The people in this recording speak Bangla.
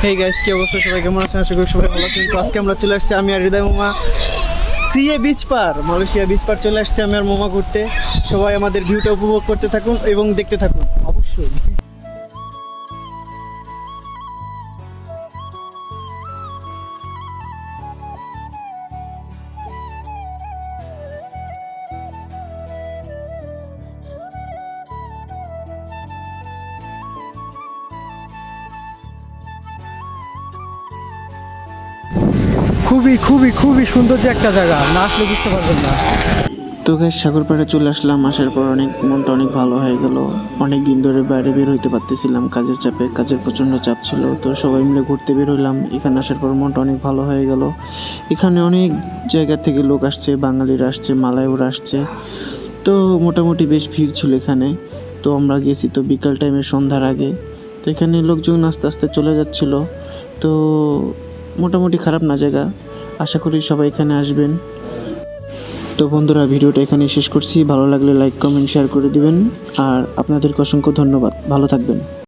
হেই গাইস, কি অবস্থা? সবাই কেমন আছেন? আশা করি সবাই ভালো আছেন। তো আজকে আমরা চলে আসছি, আমি আর হৃদয় মামা সিএ বিচ পার, মালয়েশিয়া বিচ পার চলে আসছি আমি আর মামা ঘুরতে। সবাই আমাদের ভিউটা উপভোগ করতে থাকুন এবং দেখতে থাকুন অবশ্যই। খুবই খুবই খুবই সুন্দর যে একটা জায়গা, না আসলে বুঝতে পারবেন না। তো গাইস, সাগর পাড়ে চলে আসলাম। আসার পর মনটা অনেক ভালো হয়ে গেল। অনেক দিন ধরে বাইরে বের হইতে পারতেছিলাম কাজের চাপে, কাজের প্রচণ্ড চাপ ছিল। তো সবাই মিলে ঘুরতে বের হইলাম। এখানে আসার পর মনটা অনেক ভালো হয়ে গেল। এখানে অনেক জায়গা থেকে লোক আসছে, বাঙালিরা আসছে, মালায়রা আসছে। তো মোটামুটি বেশ ভিড় ছিল এখানে। তো আমরা গেছি তো বিকাল টাইমে, সন্ধ্যার আগে। তো এখানে লোকজন আস্তে আস্তে চলে যাচ্ছিল। তো মোটামুটি খারাপ না জায়গা। আশা করি সবাই এখানে আসবেন। তো বন্ধুরা, ভিডিওটা এখানে শেষ করছি। ভালো লাগলে লাইক, কমেন্ট, শেয়ার করে দিবেন। আর আপনাদেরকে অসংখ্য ধন্যবাদ। ভালো থাকবেন।